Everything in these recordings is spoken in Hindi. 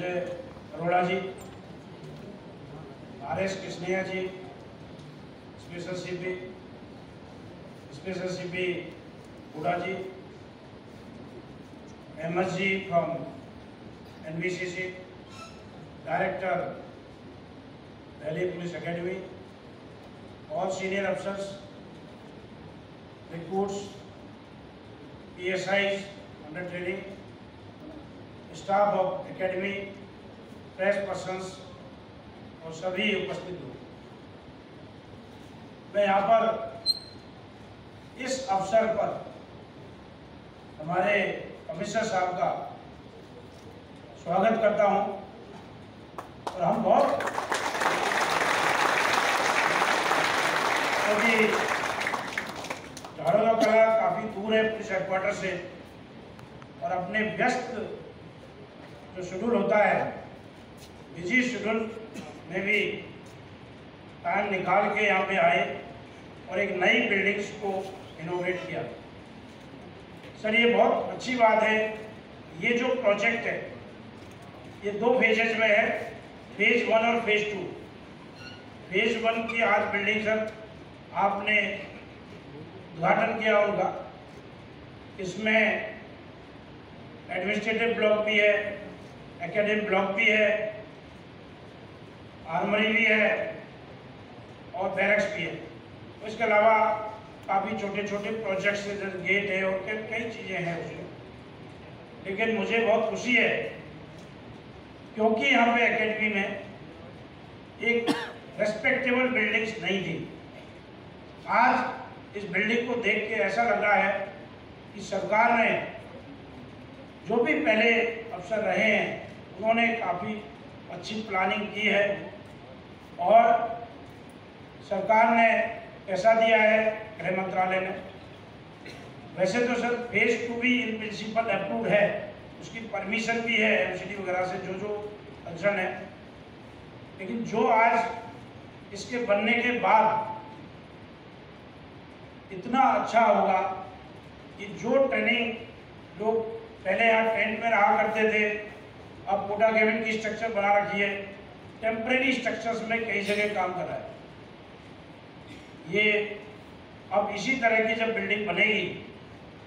Sanjay Arora ji, RS Krishnaiah ji, special CP Hooda ji, MS ji from NBCC, director Delhi police academy, all senior officers, recruits, PSIs under training, staff of academy, press persons और सभी उपस्थित लोग। मैं यहाँ पर इस अवसर पर हमारे कमिश्नर साहब का स्वागत करता हूँ और हम बहुत क्योंकि झाड़ोदा कला काफ़ी दूर है पुलिस हेडक्वार्टर से और अपने व्यस्त जो शेड्यूल होता है, बिजी शेड्यूल में भी टाइम निकाल के यहाँ पे आए और एक नई बिल्डिंग्स को इनोवेट किया। सर, ये बहुत अच्छी बात है। ये जो प्रोजेक्ट है ये 2 फेजेज में है, फेज 1 और फेज 2। फेज 1 की आज बिल्डिंग सर आपने उद्घाटन किया उनका। इसमें एडमिनिस्ट्रेटिव ब्लॉक भी है, एकेडमिक ब्लॉक भी है, आर्मरी भी है और बैरक्स भी है। इसके अलावा काफ़ी छोटे छोटे प्रोजेक्ट्स जैसे गेट है और कई चीज़ें हैं उसमें। लेकिन मुझे बहुत खुशी है क्योंकि यहाँ पे एकेडमी में एक रेस्पेक्टेबल बिल्डिंग्स नहीं थी। आज इस बिल्डिंग को देख के ऐसा लग रहा है कि सरकार ने जो भी पहले अफसर रहे हैं उन्होंने काफ़ी अच्छी प्लानिंग की है और सरकार ने पैसा दिया है, गृह मंत्रालय ने। वैसे तो सर फेज 2 भी इन प्रिंसिपल अप्रूव्ड है, उसकी परमिशन भी है MCD वगैरह से जो कंसर्न है। लेकिन जो आज इसके बनने के बाद इतना अच्छा होगा कि जो ट्रेनिंग लोग पहले यहाँ टेंट में रहा करते थे, अब कोटा केबिन की स्ट्रक्चर बना रखी है, टेम्परेरी स्ट्रक्चर्स में कई जगह काम कर रहा है। ये अब इसी तरह की जब बिल्डिंग बनेगी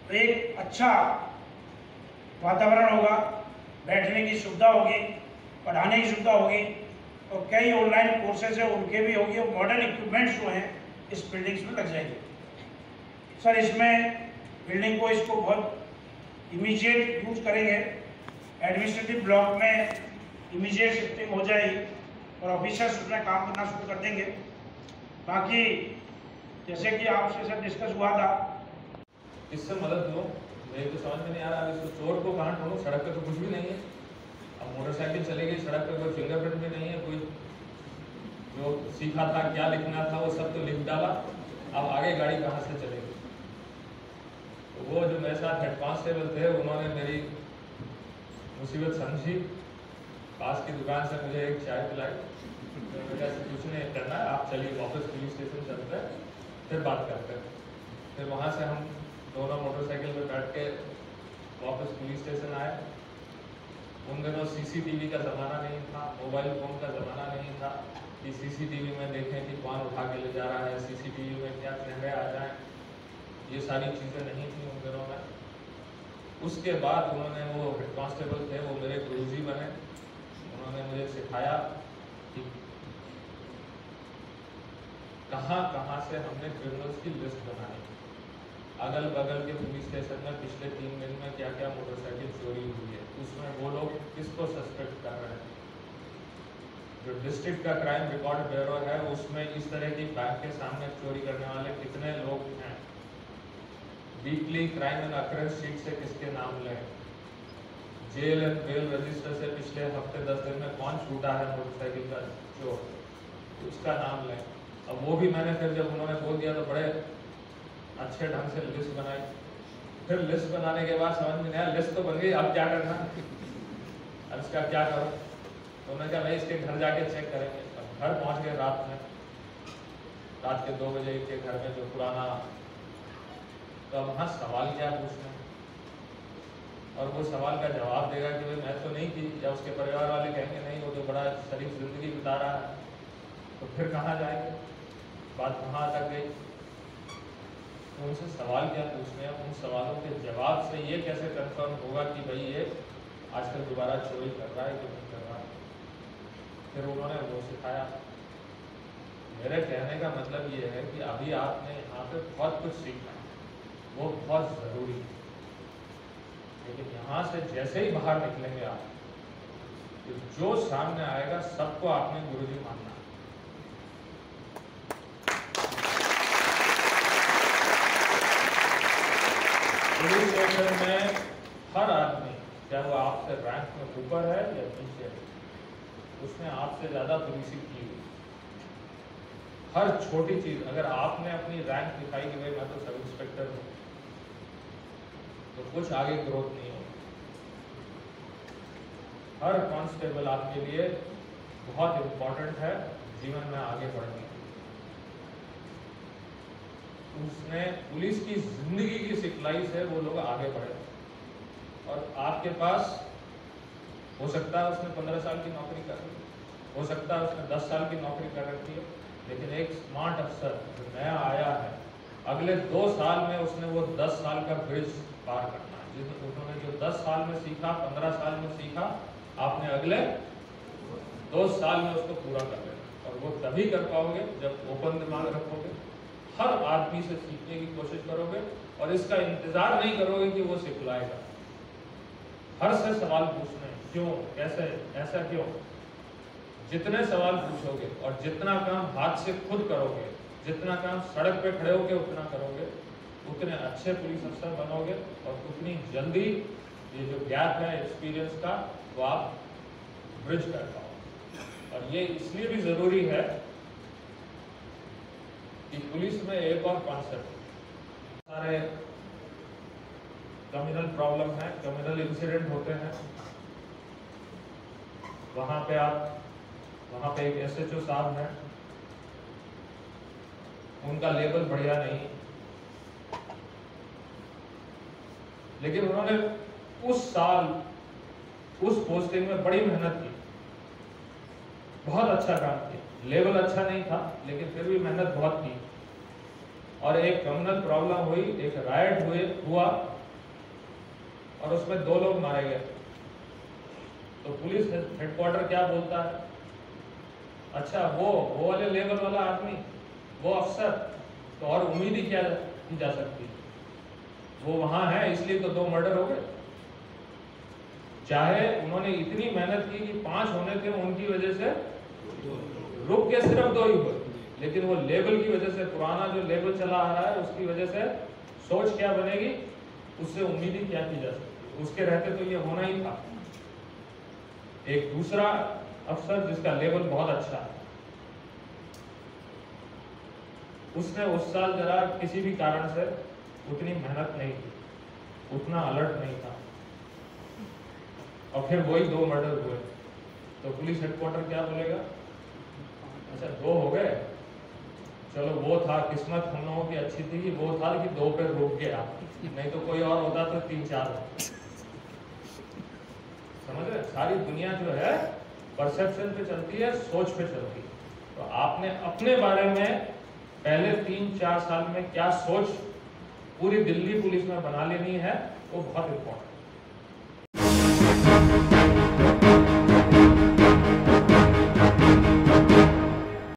तो एक अच्छा वातावरण होगा, बैठने की सुविधा होगी, पढ़ाने की सुविधा होगी और कई ऑनलाइन कोर्सेज है उनके भी होगी और मॉडर्न इक्विपमेंट्स जो हैं इस बिल्डिंग्स में लग जाएंगे। सर, इसमें बिल्डिंग को इसको बहुत इमीडिएट यूज करेंगे। एडमिनिस्ट्रेटिव ब्लॉक में इमीडिएट शिफ्टिंग हो जाएगी और ऑफिसर्स उसमें काम करना शुरू कर देंगे। बाकी जैसे कि आपसे सर डिस्कस हुआ था, इससे मदद लो। मेरे तो समझ में नहीं आ रहा है इसको चोर को कहाँ ढूंढूं, सड़क पे तो कुछ भी नहीं है। अब मोटरसाइकिल चलेगी, सड़क पे कोई फिंगरप्रिंट भी नहीं है, कोई जो सीखा था क्या लिखना था वो सब तो लिख डाला। अब आगे गाड़ी कहाँ से चलेगी? तो वो जो मेरे साथ हेड कांस्टेबल थे उन्होंने मेरी मुसीबत समझी, पास की दुकान से मुझे एक चाय पिलाई। ऐसे कुछ नहीं करना है, आप चलिए वापस पुलिस स्टेशन चलते हैं, फिर बात करते हैं। फिर वहाँ से हम दोनों मोटरसाइकिल पे बैठ के वापस पुलिस स्टेशन आए। उन दिनों CCTV का ज़माना नहीं था, मोबाइल फ़ोन का ज़माना नहीं था कि CCTV में देखें कि कौन उठा के ले जा रहा है, CCTV में क्या चेहरे आ जाएं, ये सारी चीज़ें नहीं थी उन दिनों में। उसके बाद उन्होंने, वो हेड कांस्टेबल थे, वो मेरे गुरुजी बने। उन्होंने मुझे सिखाया कि कहाँ से हमने क्रिमिनल्स की लिस्ट बनाई, अगल बगल के पुलिस स्टेशन में पिछले 3 दिन में क्या क्या मोटरसाइकिल चोरी हुई है, उसमें वो लोग किसको सस्पेक्ट कर रहे हैं। जो डिस्ट्रिक्ट का क्राइम रिकॉर्ड ब्यूरो है उसमें इस तरह की बैंक के सामने चोरी करने वाले कितने लोग हैं, weekly crime and occurrence sheet से किसके नाम लें, जेल एंड बेल रजिस्टर से पिछले हफ्ते 10 दिन में कौन छूटा है मोटरसाइकिल का चोर, उसका नाम लें। अब वो भी मैंने फिर जब उन्होंने बोल दिया तो बड़े अच्छे ढंग से लिस्ट बनाई। फिर लिस्ट बनाने के बाद समझ में आया लिस्ट तो बन गई, अब क्या करना, अब इसका क्या करो। तो उन्होंने कहा भाई इसके घर जाके चेक करेंगे। घर पहुंच गए रात के 2 बजे के घर में जो पुराना, तो वहाँ सवाल क्या पूछना। और वो सवाल का जवाब देगा कि भाई मैं तो नहीं की, या उसके परिवार वाले कहेंगे नहीं वो तो बड़ा शरीफ जिंदगी बिता रहा है, तो फिर कहाँ जाएंगे? बात वहाँ तक गई। तो उनसे सवाल क्या पूछने हैं, उन सवालों के जवाब से ये कैसे कंफर्म होगा कि भाई ये आजकल दोबारा चोरी कर रहा है कि नहीं कर रहा है? फिर उन्होंने वो सिखाया। मेरे कहने का मतलब ये है कि अभी आपने यहाँ पे बहुत कुछ सीखा, वो बहुत ज़रूरी है, लेकिन यहाँ से जैसे ही बाहर निकलेंगे आप, तो जो सामने आएगा सबको आपने गुरुजी मानना। पुलिस स्टेशन में हर आदमी, चाहे वो आपसे रैंक में ऊपर है या नीचे है, उसने आपसे ज़्यादा पुलिसिंग की हुई। हर छोटी चीज़, अगर आपने अपनी रैंक दिखाई कि भाई मैं तो सब इंस्पेक्टर हूँ, तो कुछ आगे ग्रोथ नहीं होगी। हर कांस्टेबल आपके लिए बहुत इम्पोर्टेंट है जीवन में आगे बढ़ने। उसने पुलिस की जिंदगी की सिखलाई से वो लोग आगे बढ़े, और आपके पास हो सकता है उसने 15 साल की नौकरी कर रही है, हो सकता है उसने 10 साल की नौकरी कर रखी है, लेकिन एक स्मार्ट अफसर जो नया आया है, अगले 2 साल में उसने वो 10 साल का ब्रिज पार करना है। जिसमें उन्होंने जो 10 साल में सीखा, 15 साल में सीखा, आपने अगले 2 साल में उसको पूरा कर लेना। और वो तभी कर पाओगे जब ओपन दिमाग रखोगे, हर आदमी से सीखने की कोशिश करोगे, और इसका इंतजार नहीं करोगे कि वो सिखलाएगा। हर से सवाल पूछने, क्यों, कैसे, ऐसा क्यों। जितने सवाल पूछोगे और जितना काम हाथ से खुद करोगे, जितना काम सड़क पे खड़े होके उतना करोगे, उतने अच्छे पुलिस अफसर बनोगे, और उतनी जल्दी ये जो गैप है एक्सपीरियंस का, वो आप ब्रिज कर पाओगे। और ये इसलिए भी ज़रूरी है कि पुलिस में एक और कॉन्सेप्ट, सारे कम्युनल प्रॉब्लम है, कम्युनल इंसिडेंट होते हैं, वहाँ पे एक SHO साहब हैं, उनका लेवल बढ़िया नहीं, लेकिन उन्होंने उस साल उस पोस्टिंग में बड़ी मेहनत की, बहुत अच्छा काम किया। लेवल अच्छा नहीं था, लेकिन फिर भी मेहनत बहुत की। और एक कम्युनल प्रॉब्लम हुई, एक रायट हुआ, और उसमें 2 लोग मारे गए। तो पुलिस हेडक्वार्टर क्या बोलता है, अच्छा वो वाले लेवल वाला आदमी, वो अफसर, तो और उम्मीद ही क्या की जा सकती है, वो वहां है इसलिए तो 2 मर्डर हो गए। चाहे उन्होंने इतनी मेहनत की कि 5 होने थे, उनकी वजह से रुक के सिर्फ 2 ही हुए, लेकिन वो लेवल की वजह से, पुराना जो लेवल चला आ रहा है उसकी वजह से सोच क्या बनेगी, उससे उम्मीद ही क्या की जा सकती। उसके रहते तो ये होना ही था। एक दूसरा अफसर जिसका लेवल बहुत अच्छा है, उसने उस साल जरा किसी भी कारण से उतनी मेहनत नहीं की, उतना अलर्ट नहीं था, और फिर वही 2 मर्डर हुए। तो पुलिस हेडक्वार्टर क्या बोलेगा, अच्छा 2 हो गए, चलो वो था, किस्मत हम लोगों की अच्छी थी कि वो था कि 2 पे रुक गया, नहीं तो कोई और होता तो 3-4 होता। समझ रहे? सारी दुनिया जो है परसेप्शन पे चलती है, सोच पे चलती है। तो आपने अपने बारे में पहले 3-4 साल में क्या सोच पूरी दिल्ली पुलिस में बना लेनी है, वो बहुत इंपॉर्टेंट है।